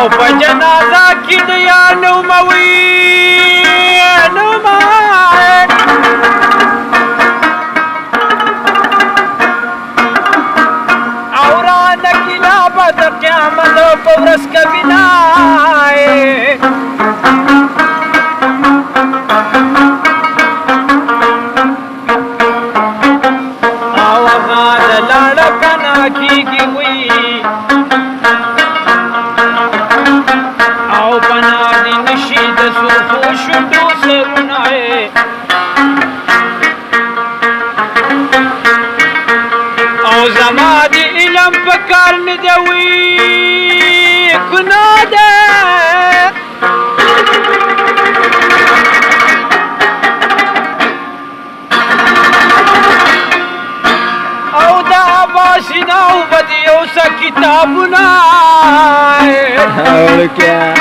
او په جنازه کې د یار نوموي او رانه کیلا به د قیامت په ورځ کوینه او هغه د لاړه کنه کېږي وي او پنا دي نشي د سرخو شونډو سرونه او زما د علم په کار نه دی وي ګناه ده او دا باسینا او بدی او سا کتابونه और क्या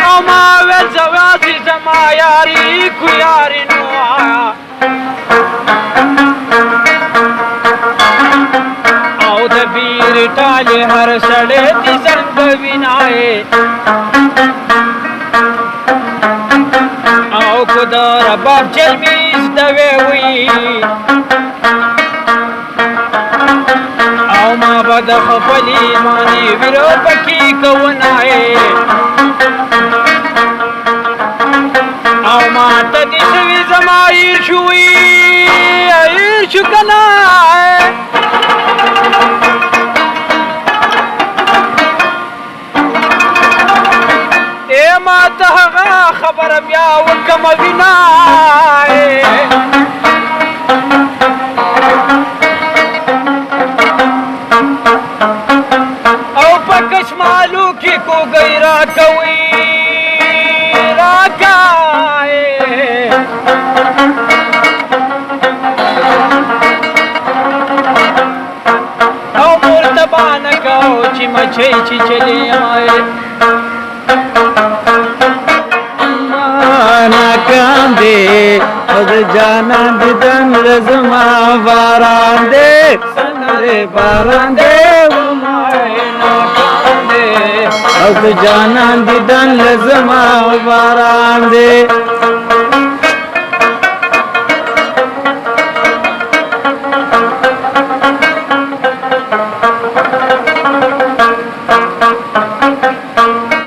اما وزوازی زما یاری کو یاری نو آیا او د بیر ټاله هر سړی دي څنګه وینای او کو د رباب چلمیز د وی او ما بد خپلی مانی ویرو پکی کوونای او ما ته دې سوي زما ایر شوي ایر شو کنه ای ما ته هغه خبره بیا وکمه وینای او په کشمالو کې کوګی راکوي او مرتبانه کو چې مچې چې چلی آئے ناکام دے خود جانا دیدن رزما باران دے سنرے باران دے ناکام دے خود جانا دیدن رزما باران دے